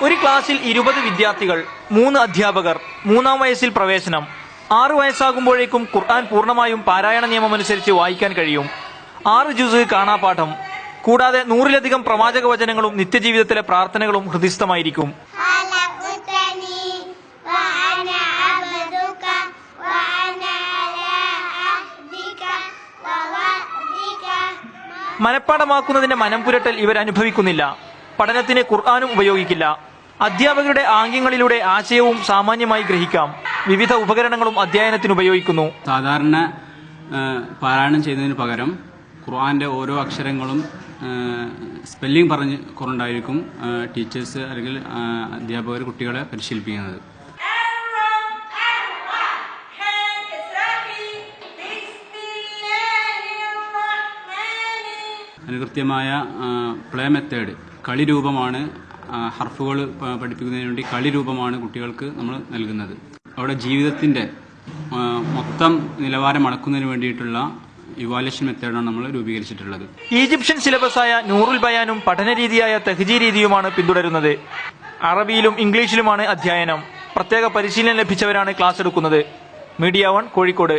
ഒരു ക്ലാസ്സിൽ 20 വിദ്യാർത്ഥികൾ, 3 അധ്യാപകർ, 3-ാം വയസ്സിൽ പ്രവേശനം. 6 വയസ്സാകുമ്പോഴേക്കും ഖുർആൻ പൂർണ്ണമായും പാരായണ നിയമമനുസരിച്ച് വായിക്കാൻ കഴിയും. 6 ജുസ് കാണാപാഠം. കൂടാതെ 100-ലധികം പ്രവാചക വചനങ്ങളും നിത്യജീവിതത്തിലെ പ്രാർത്ഥനകളും ഹൃദിസ്ഥമായിരിക്കും. മനഃപ്പാഠമാക്കുന്നതിന്റെ മനംപുരട്ടൽ ഇവർ അനുഭവിക്കുന്നില്ല. പഠനത്തിന് ഖുർആനും ഉപയോഗിക്കില്ല. അധ്യാപകരുടെ ആംഗ്യങ്ങളിലൂടെ ആശയവും സാമാന്യമായി ഗ്രഹിക്കാം. വിവിധ ഉപകരണങ്ങളും അധ്യയനത്തിന് ഉപയോഗിക്കുന്നു. സാധാരണ പാരായണം ചെയ്യുന്നതിന് പകരം ഖുർആന്റെ ഓരോ അക്ഷരങ്ങളും സ്പെല്ലിംഗ് പറഞ്ഞുകൊണ്ടായിരിക്കും ടീച്ചേഴ്സ് അല്ലെങ്കിൽ അധ്യാപകർ കുട്ടികളെ പരിശീലിപ്പിക്കുന്നത്. അനുകൃത്യമായ പ്ലേ മെത്തേഡ്, കളി രൂപമാണ്. ഹർഫുകൾ പഠിപ്പിക്കുന്നതിന് വേണ്ടി കളി രൂപമാണ് കുട്ടികൾക്ക് നമ്മൾ നൽകുന്നത്. അവിടെ ജീവിതത്തിന്റെ മൊത്തം നിലവാരം അളക്കുന്നതിന് വേണ്ടിയിട്ടുള്ള ഇവാലുവേഷൻ മെത്തേഡാണ് നമ്മൾ രൂപീകരിച്ചിട്ടുള്ളത്. ഈജിപ്ഷ്യൻ സിലബസായ നൂറുൽ ബയാനും പഠനരീതിയായ തഹ്ജി രീതിയുമാണ് പിന്തുടരുന്നത്. അറബിയിലും ഇംഗ്ലീഷിലുമാണ് അധ്യയനം. പ്രത്യേക പരിശീലനം ലഭിച്ചവരാണ് ക്ലാസ് എടുക്കുന്നത്. മീഡിയ 1 കോഴിക്കോട്.